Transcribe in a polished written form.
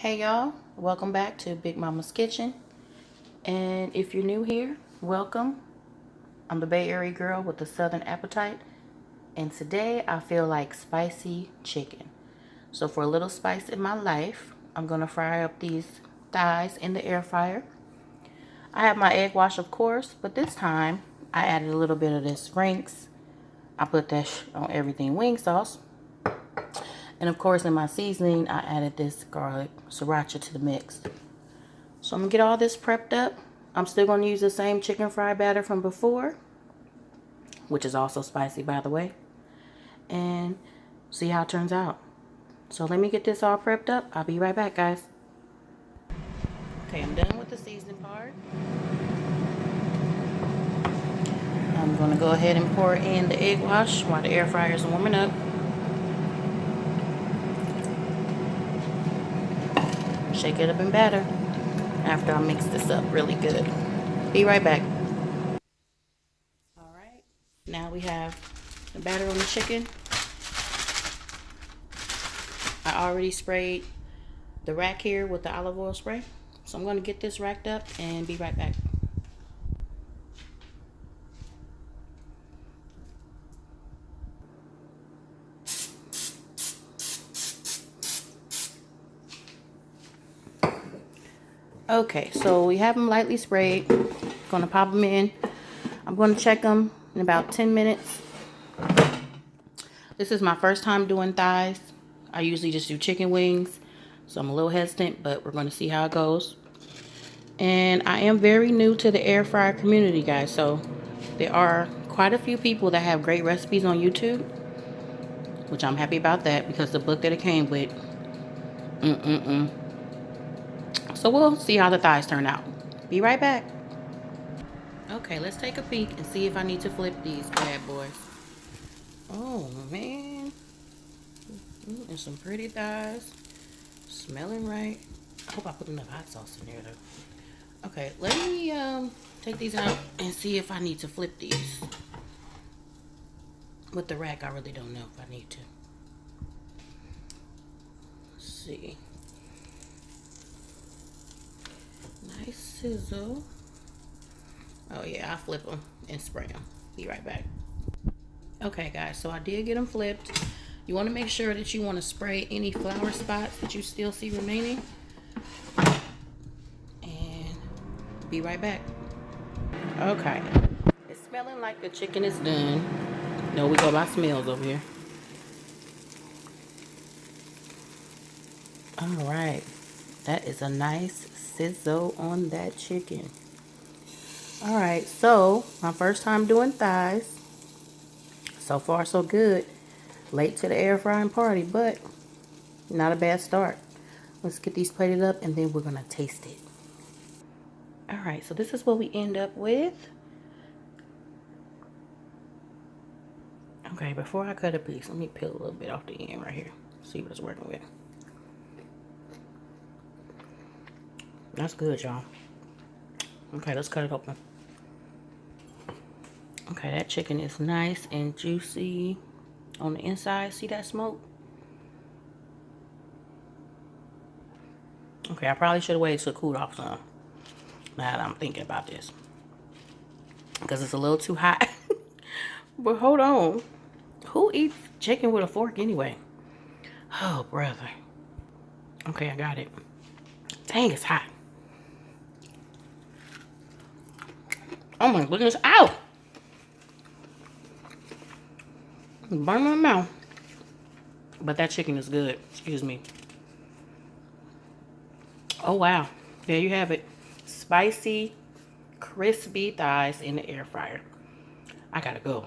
Hey y'all, welcome back to Big Mama's Kitchen. And if you're new here, welcome. I'm the Bay Area girl with the Southern appetite. And today I feel like spicy chicken. So for a little spice in my life, I'm going to fry up these thighs in the air fryer. I have my egg wash, of course, but this time I added a little bit of this Frank's. I put that on everything wing sauce. And of course in my seasoning, I added this garlic sriracha to the mix. So I'm going to get all this prepped up. I'm still going to use the same chicken fry batter from before, which is also spicy, by the way, and see how it turns out. So let me get this all prepped up. I'll be right back, guys. Okay, I'm done with the seasoning part. I'm going to go ahead and pour in the egg wash while the air fryer is warming up. Shake it up and batter after I mix this up really good. Be right back. All right, now we have the batter on the chicken. I already sprayed the rack here with the olive oil spray. So I'm going to get this racked up and be right back. Okay, so we have them lightly sprayed. Gonna pop them in. I'm gonna check them in about 10 minutes. This is my first time doing thighs. I usually just do chicken wings, so I'm a little hesitant, but we're gonna see how it goes. And I am very new to the air fryer community, guys, so there are quite a few people that have great recipes on YouTube, which I'm happy about that because the book that it came with, So we'll see how the thighs turn out. Be right back. Okay, let's take a peek and see if I need to flip these bad boys. Oh, man. There's some pretty thighs. Smelling right. I hope I put enough hot sauce in there, though. Okay, let me take these out and see if I need to flip these. With the rack, I really don't know if I need to. Let's see. Nice sizzle. Oh yeah, I flip them and spray them. Be right back. Okay guys, so I did get them flipped. You want to make sure that you want to spray any flour spots that you still see remaining. And be right back. Okay. It's smelling like the chicken is done. No, we go by smells over here. Alright. That is a nice sizzle on that chicken. Alright, so my first time doing thighs. So far so good. Late to the air frying party, but not a bad start. Let's get these plated up and then we're gonna taste it. Alright, so this is what we end up with. Okay, before I cut a piece, let me peel a little bit off the end right here. See what it's working with. That's good, y'all. Okay, let's cut it open. Okay, that chicken is nice and juicy on the inside. See that smoke? Okay, I probably should have waited to cool off some. Now that I'm thinking about this. Because it's a little too hot. But hold on. Who eats chicken with a fork anyway? Oh, brother. Okay, I got it. Dang, it's hot. Oh my goodness. Ow! Burn my mouth. But that chicken is good. Excuse me. Oh, wow. There you have it. Spicy, crispy thighs in the air fryer. I gotta go.